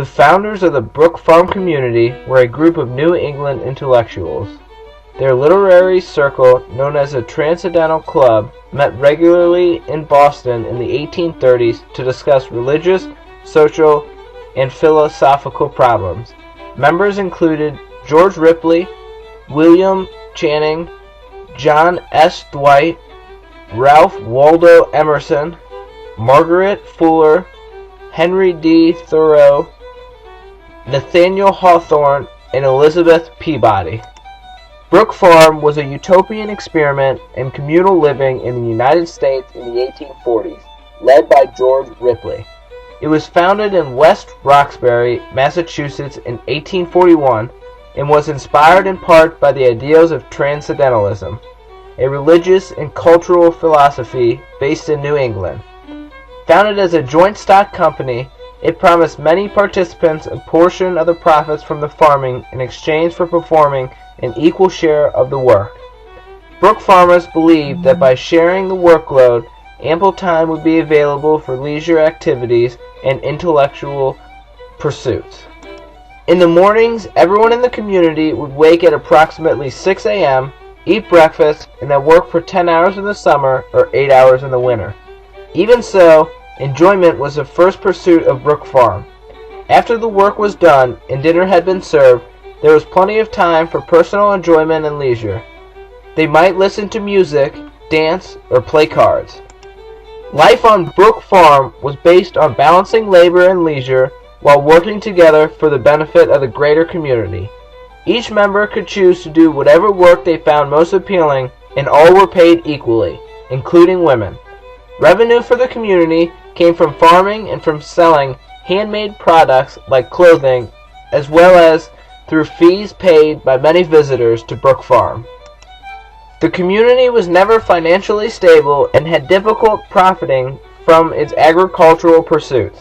The founders of the Brook Farm community were a group of New England intellectuals. Their literary circle, known as the Transcendental Club, met regularly in Boston in the 1830s to discuss religious, social, and philosophical problems. Members included George Ripley, William Channing, John S. Dwight, Ralph Waldo Emerson, Margaret Fuller, Henry D. Thoreau, Nathaniel Hawthorne, and Elizabeth Peabody. Brook Farm was a utopian experiment in communal living in the United States in the 1840s, led by George Ripley. It was founded in West Roxbury, Massachusetts in 1841 and was inspired in part by the ideals of Transcendentalism, a religious and cultural philosophy based in New England. Founded as a joint stock company, it promised many participants a portion of the profits from the farming in exchange for performing an equal share of the work. Brook farmers believed that by sharing the workload, ample time would be available for leisure activities and intellectual pursuits. In the mornings, everyone in the community would wake at approximately 6 a.m., eat breakfast, and then work for 10 hours in the summer or 8 hours in the winter. Even so, enjoyment was the first pursuit of Brook Farm. After the work was done and dinner had been served, there was plenty of time for personal enjoyment and leisure. They might listen to music, dance, or play cards. Life on Brook Farm was based on balancing labor and leisure while working together for the benefit of the greater community. Each member could choose to do whatever work they found most appealing, and all were paid equally, including women. Revenue for the community came from farming and from selling handmade products like clothing, as well as through fees paid by many visitors to Brook Farm. The community was never financially stable and had difficulty profiting from its agricultural pursuits.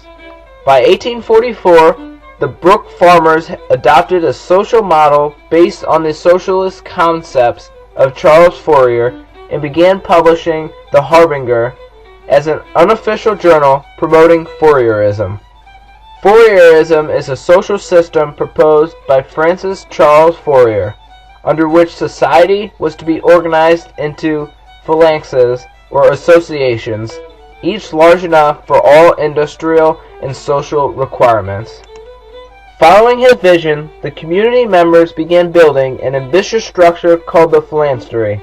By 1844, the Brook farmers adopted a social model based on the socialist concepts of Charles Fourier and began publishing The Harbinger as an unofficial journal promoting Fourierism. Fourierism is a social system proposed by Francis Charles Fourier, under which society was to be organized into phalanxes or associations, each large enough for all industrial and social requirements. Following his vision, the community members began building an ambitious structure called the phalanstery.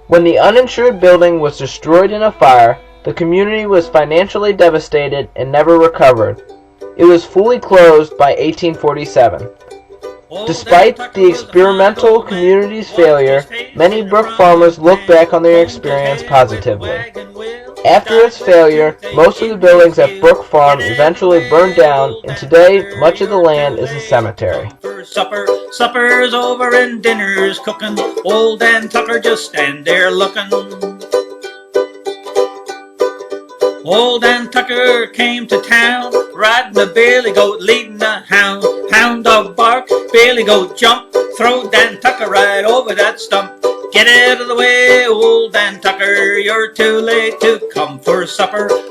When the uninsured building was destroyed in a fire, the community was financially devastated and never recovered. It was fully closed by 1847. Despite the experimental community's failure, many Brook farmers look back on their experience positively. After its failure, most of the buildings at Brook Farm eventually burned down, and today much of the land is a cemetery. Supper's over and dinner's cooking. Old Dan Tucker just stand there looking. Old Dan Tucker came to town, riding a billy goat, leading a hound. Hound dog bark, billy goat jump, throw Dan Tucker right over that stump. Get out of the way, old Dan Tucker, you're too late to come for supper.